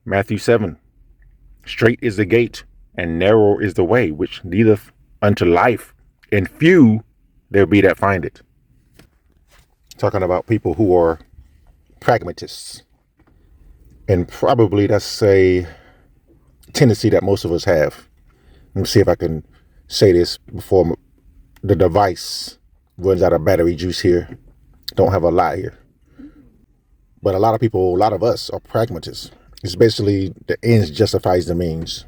Matthew 7. Straight is the gate, and narrow is the way which leadeth unto life, and few there be that find it. Talking about people who are pragmatists. And probably that's a tendency that most of us have. Let me see if I can say this before the device runs out of battery juice here. Don't have a lot here. But a lot of people, a lot of us are pragmatists. It's basically the ends justifies the means.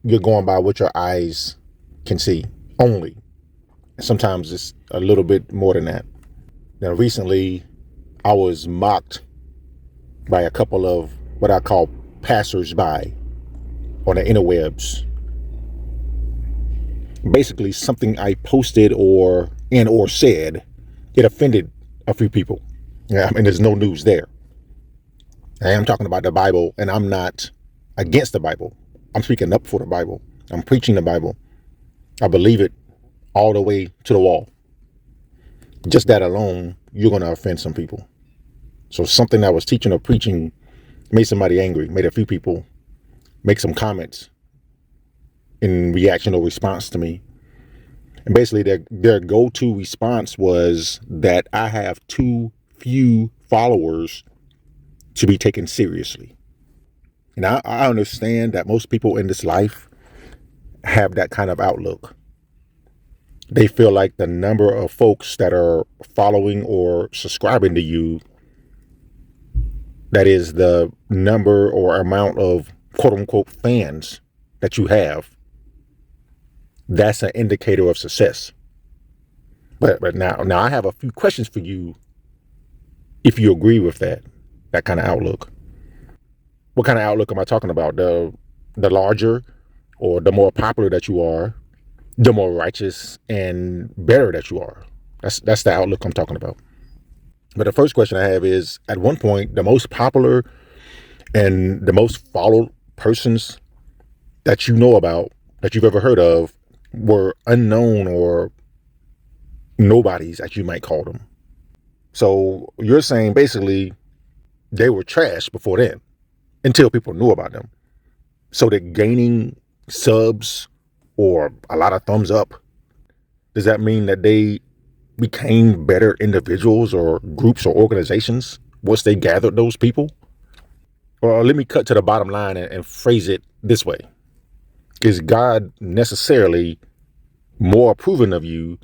You're going by what your eyes can see only. Sometimes it's a little bit more than that. Now, recently, I was mocked by a couple of what I call passers-by on the interwebs. Basically, something I posted or said, it offended a few people. Yeah, I mean, there's no news there. I am talking about the Bible, and I'm not against the Bible. I'm speaking up for the Bible. I'm preaching the Bible. I believe it all the way to the wall. Just that alone, you're going to offend some people. So something I was teaching or preaching made somebody angry, made a few people make some comments in reaction or response to me. And basically their go-to response was that I have too few followers to be taken seriously. And I understand that most people in this life have that kind of outlook. They feel like the number of folks that are following or subscribing to you, that is the number or amount of quote unquote fans that you have, that's an indicator of success. But now I have a few questions for you if you agree with that kind of outlook. What kind of outlook am I talking about? The larger or the more popular that you are, the more righteous and better that you are. That's the outlook I'm talking about. But the first question I have is, at one point, the most popular and the most followed persons that you know about, that you've ever heard of, were unknown or nobodies, as you might call them. So you're saying basically they were trash before then, until people knew about them. So that gaining subs or a lot of thumbs up, does that mean that they became better individuals or groups or organizations once they gathered those people? Or let me cut to the bottom line and phrase it this way. Is God necessarily more approving of you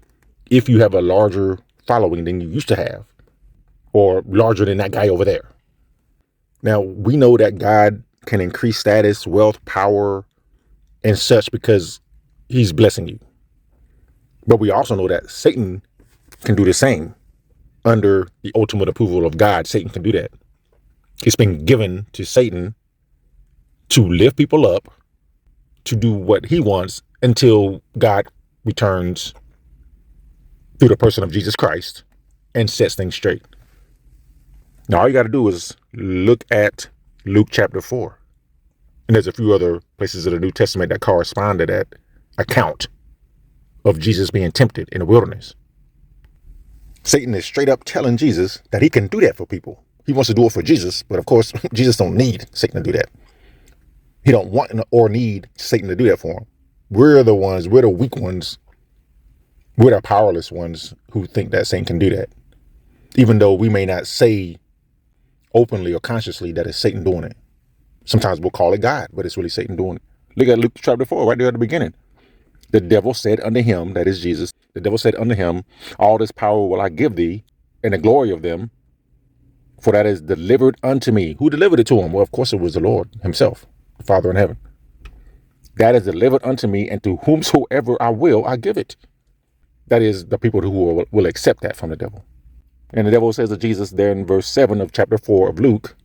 if you have a larger following than you used to have, or larger than that guy over there? Now, we know that God can increase status, wealth, power, and such because he's blessing you. But we also know that Satan can do the same. Under the ultimate approval of God, Satan can do that. It's been given to Satan to lift people up, to do what he wants until God returns through the person of Jesus Christ and sets things straight. Now, all you got to do is look at Luke chapter 4. And there's a few other places of the New Testament that correspond to that account of Jesus being tempted in the wilderness. Satan is straight up telling Jesus that he can do that for people. He wants to do it for Jesus, but of course, Jesus don't need Satan to do that. He don't want or need Satan to do that for him. We're the weak ones, we're the powerless ones who think that Satan can do that. Even though we may not say openly or consciously that it's Satan doing it. Sometimes we'll call it God, but it's really Satan doing it. Look at Luke chapter 4, right there at the beginning. The devil said unto him, that is Jesus, the devil said unto him, all this power will I give thee, and the glory of them, for that is delivered unto me. Who delivered it to him? Well, of course it was the Lord himself, the Father in heaven. That is delivered unto me, and to whomsoever I will, I give it. That is the people who will accept that from the devil. And the devil says to Jesus there in verse 7 of chapter 4 of Luke,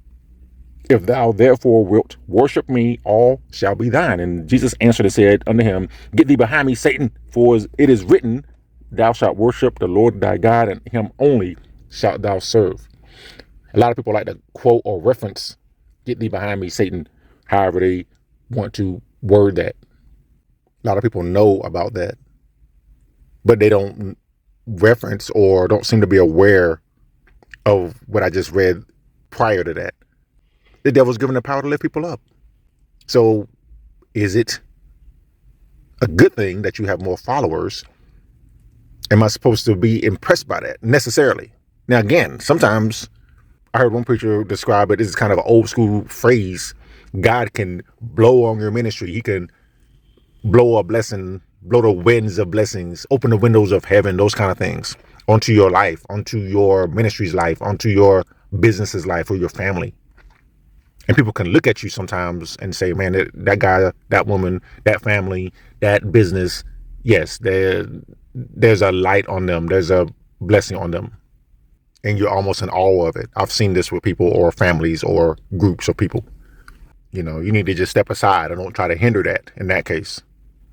if thou therefore wilt worship me, all shall be thine. And Jesus answered and said unto him, get thee behind me, Satan, for it is written, thou shalt worship the Lord thy God, and him only shalt thou serve. A lot of people like to quote or reference, get thee behind me, Satan, however they want to word that. A lot of people know about that, but they don't reference or don't seem to be aware of what I just read prior to that. The devil's given the power to lift people up. So is it a good thing that you have more followers? Am I supposed to be impressed by that necessarily? Now, again, sometimes I heard one preacher describe it as kind of an old school phrase. God can blow on your ministry. He can blow a blessing, blow the winds of blessings, open the windows of heaven, those kind of things onto your life, onto your ministry's life, onto your business's life or your family. And people can look at you sometimes and say, man, that guy, that woman, that family, that business, yes, there's a light on them. There's a blessing on them. And you're almost in awe of it. I've seen this with people or families or groups of people. You know, you need to just step aside and don't try to hinder that in that case.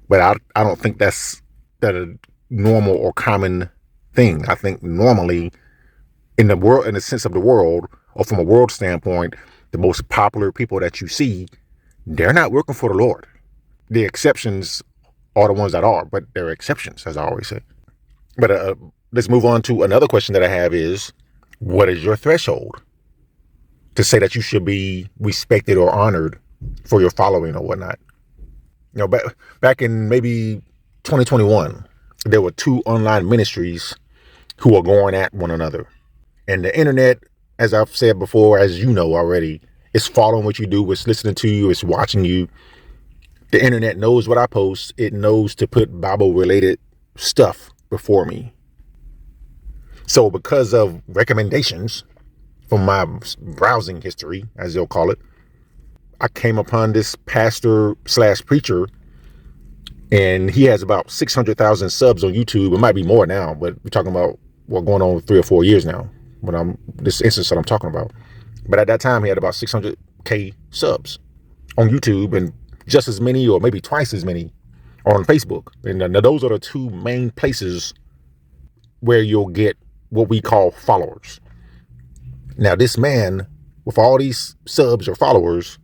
But I don't think that's a normal or common thing. I think normally in the world, in the sense of the world, or from a world standpoint, the most popular people that you see, they're not working for the Lord. The exceptions are the ones that are, but they're exceptions, as I always say. But let's move on to another question that I have is, what is your threshold to say that you should be respected or honored for your following or whatnot? You know, back in maybe 2021, there were two online ministries who were going at one another. And the internet, as I've said before, as you know already, it's following what you do, it's listening to you, it's watching you. The internet knows what I post. It knows to put Bible-related stuff before me. So because of recommendations from my browsing history, as they'll call it, I came upon this pastor/preacher, and he has about 600,000 subs on YouTube. It might be more now, but we're talking about going on 3 or 4 years now. This instance that I'm talking about. But at that time, he had about 600K subs on YouTube and just as many or maybe twice as many on Facebook. And those are the two main places where you'll get what we call followers. Now, this man with all these subs or followers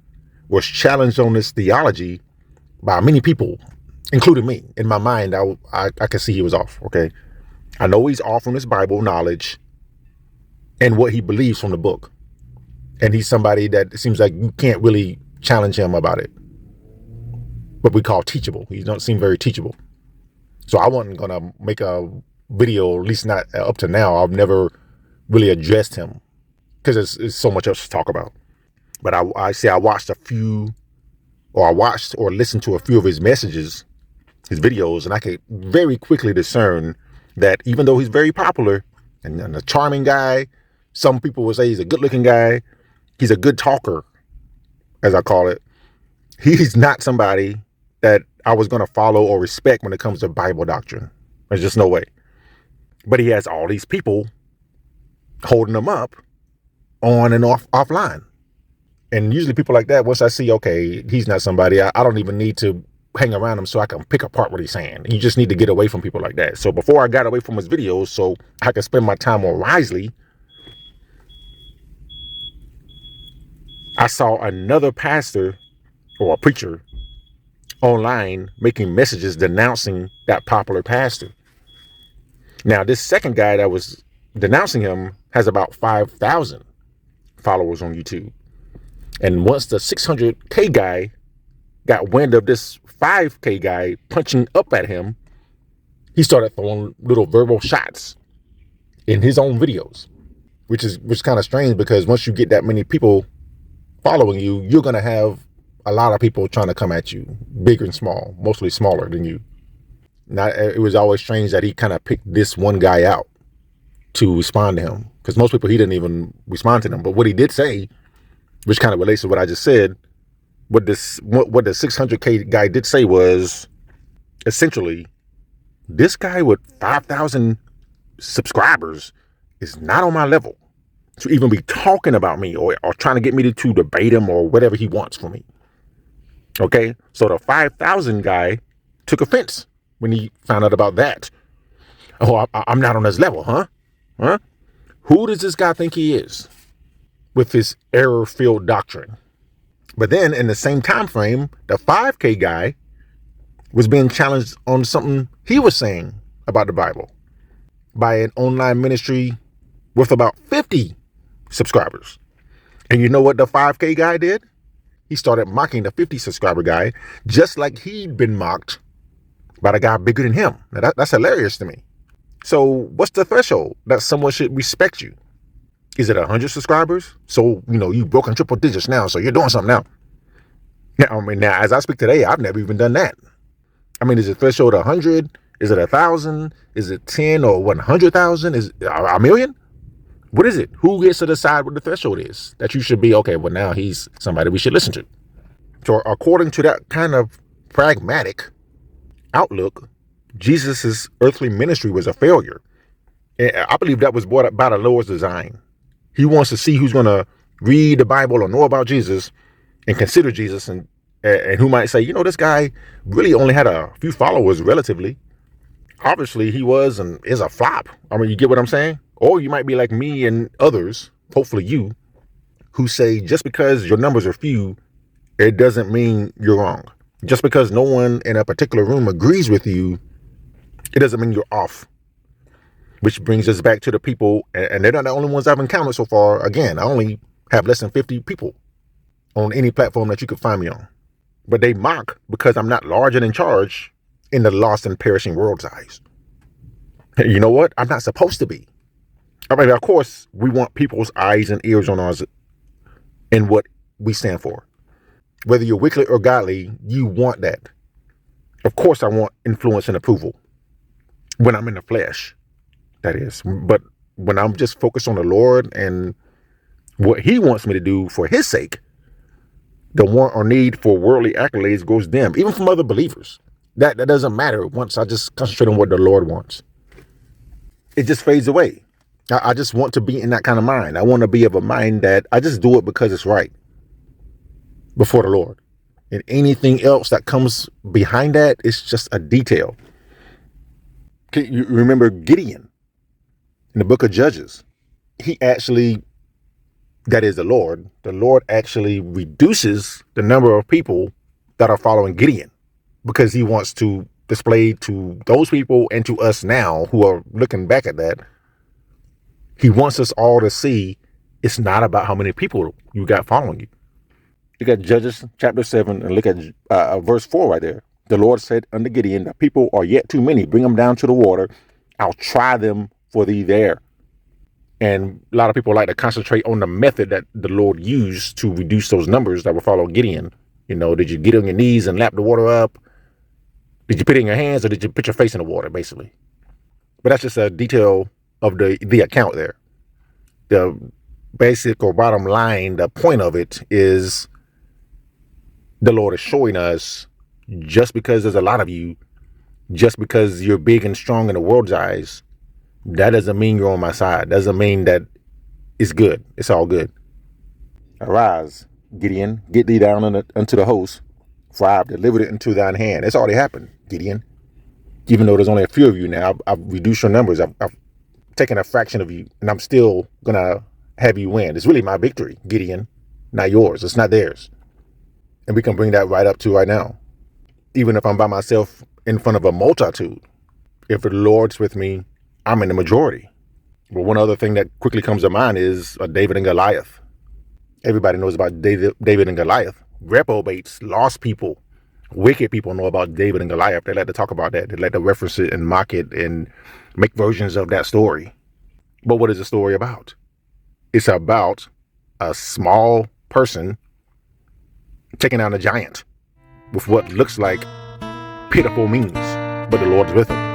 was challenged on this theology by many people, including me. In my mind, I could see he was off. Okay. I know he's off from his Bible knowledge and what he believes from the book. And he's somebody that it seems like you can't really challenge him about it. What we call teachable. He don't seem very teachable. So I wasn't going to make a video, at least not up to now. I've never really addressed him because it's so much else to talk about. But I watched or listened to a few of his messages, his videos, and I could very quickly discern that even though he's very popular and a charming guy, some people would say he's a good looking guy, he's a good talker, as I call it, he's not somebody that I was going to follow or respect when it comes to Bible doctrine. There's just no way. But he has all these people holding him up on and offline. And usually people like that, once I see, okay, he's not somebody, I don't even need to hang around him so I can pick apart what he's saying. You just need to get away from people like that. So before I got away from his videos so I could spend my time more wisely, I saw another pastor or a preacher online making messages denouncing that popular pastor. Now, this second guy that was denouncing him has about 5,000 followers on YouTube. And once the 600K guy got wind of this 5K guy punching up at him, he started throwing little verbal shots in his own videos, which is kind of strange because once you get that many people following you, you're going to have a lot of people trying to come at you, big and small, mostly smaller than you. Now, it was always strange that he kind of picked this one guy out to respond to him because most people, he didn't even respond to them. But what he did say, which kind of relates to what I just said, what the 600K guy did say was essentially, this guy with 5,000 subscribers is not on my level to even be talking about me or trying to get me to debate him or whatever he wants from me. Okay, so the 5,000 guy took offense when he found out about that. Oh, I'm not on his level, huh? Who does this guy think he is with his error-filled doctrine? But then in the same time frame, the 5K guy was being challenged on something he was saying about the Bible by an online ministry with about 50 subscribers. And you know what the 5K guy did? He started mocking the 50 subscriber guy, just like he'd been mocked by the guy bigger than him. Now that's hilarious to me. So what's the threshold that someone should respect you? Is it 100 subscribers? So, you've broken triple digits now, so you're doing something now. Now, as I speak today, I've never even done that. Is the threshold 100? Is it 1,000? Is it 10 or 100,000? Is it a million? What is it? Who gets to decide what the threshold is? That you should be, okay, well, now he's somebody we should listen to. So according to that kind of pragmatic outlook, Jesus's earthly ministry was a failure. And I believe that was brought up by the Lord's design. He wants to see who's going to read the Bible or know about Jesus and consider Jesus, and who might say, this guy really only had a few followers relatively. Obviously, he was and is a flop. You get what I'm saying? Or you might be like me and others, hopefully you, who say just because your numbers are few, it doesn't mean you're wrong. Just because no one in a particular room agrees with you, it doesn't mean you're off. Which brings us back to the people, and they're not the only ones I've encountered so far. Again, I only have less than 50 people on any platform that you could find me on. But they mock because I'm not large and in charge in the lost and perishing world's eyes. You know what? I'm not supposed to be. Of course, we want people's eyes and ears on us and what we stand for. Whether you're wicked or godly, you want that. Of course, I want influence and approval when I'm in the flesh, that is. But when I'm just focused on the Lord and what he wants me to do for his sake, the want or need for worldly accolades goes dim, even from other believers. That doesn't matter once I just concentrate on what the Lord wants. It just fades away. I just want to be in that kind of mind. I want to be of a mind that I just do it because it's right before the Lord. And anything else that comes behind that is just a detail. You remember Gideon in the book of Judges? He actually, that is the Lord actually reduces the number of people that are following Gideon because he wants to display to those people and to us now who are looking back at that. He wants us all to see it's not about how many people you got following you. Look at Judges chapter 7 and look at verse 4 right there. The Lord said unto Gideon, the people are yet too many. Bring them down to the water. I'll try them for thee there. And a lot of people like to concentrate on the method that the Lord used to reduce those numbers that were following Gideon. Did you get on your knees and lap the water up? Did you put it in your hands or did you put your face in the water, basically? But that's just a detail of the account there. The basic or bottom line, the point of it is the Lord is showing us just because there's a lot of you, just because you're big and strong in the world's eyes, that doesn't mean you're on my side. Doesn't mean that it's good. It's all good. Arise, Gideon, get thee down unto the host, for I have delivered it into thine hand. It's already happened, Gideon. Even though there's only a few of you now, I've reduced your numbers. I've taken a fraction of you, and I'm still going to have you win. It's really my victory, Gideon, not yours. It's not theirs. And we can bring that right up to right now. Even if I'm by myself in front of a multitude, if the Lord's with me, I'm in the majority. But one other thing that quickly comes to mind is David and Goliath. Everybody knows about David and Goliath. Reprobates, lost people, wicked people know about David and Goliath. They like to talk about that. They like to reference it and mock it and make versions of that story. But what is the story about? It's about a small person taking out a giant with what looks like pitiful means, but the Lord is with him.